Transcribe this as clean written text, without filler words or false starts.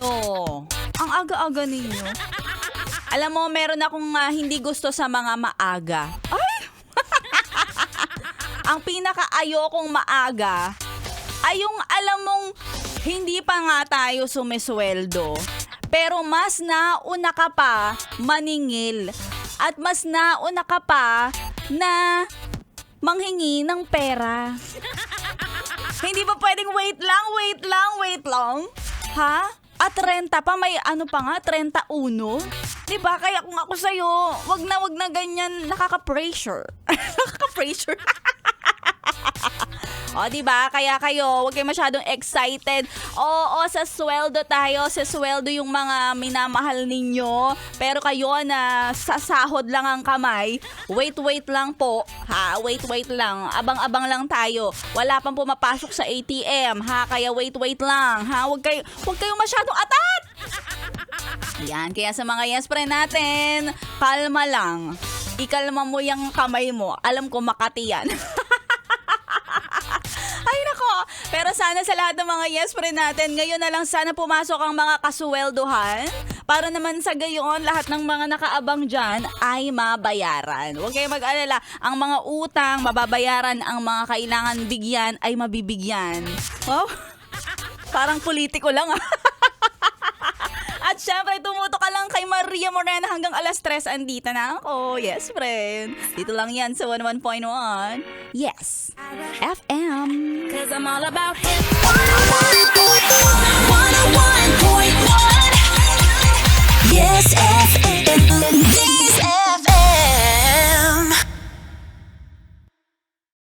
Oh, ang aga-aga ninyo. Alam mo, meron akong hindi gusto sa mga maaga. Ay! Ang pinaka-ayokong maaga ay yung alam mong hindi pa nga tayo sumisweldo. Pero mas nauna ka pa maningil. At mas nauna ka pa na manghingi ng pera. Hindi ba pwedeng wait lang? Ha? At 30 pa, may ano pa nga, 31? Diba? Kaya kung ako sa'yo, wag na ganyan, nakaka-pressure. Nakaka-pressure. O, diba? Kaya kayo, wag kayo masyadong excited. Oo, sa sweldo tayo. Sa sweldo yung mga minamahal ninyo. Pero kayo na sasahod lang ang kamay, wait lang po. Ha? Wait lang. Abang-abang lang tayo. Wala pang pumapasok sa ATM. Ha? Kaya wait lang. Ha? Wag kayong masyadong atat! Yan, kaya sa mga yes friend natin, kalma lang. Ikalma mo yung kamay mo. Alam ko, Makati yan. Ay nako, pero sana sa lahat ng mga yes friend natin, ngayon na lang sana pumasok ang mga kasuweldohan para naman sa gayon lahat ng mga nakaabang dyan ay mabayaran. Huwag kayong mag-alala, ang mga utang mababayaran, ang mga kailangan bigyan ay mabibigyan. Oh, parang politiko lang ah. At syempre, tumuto ka lang kay Maria Morena hanggang alas 3 andito na ako. Yes, friend. Dito lang yan sa 11.1. Yes, FM. Cause I'm all about hip 101.1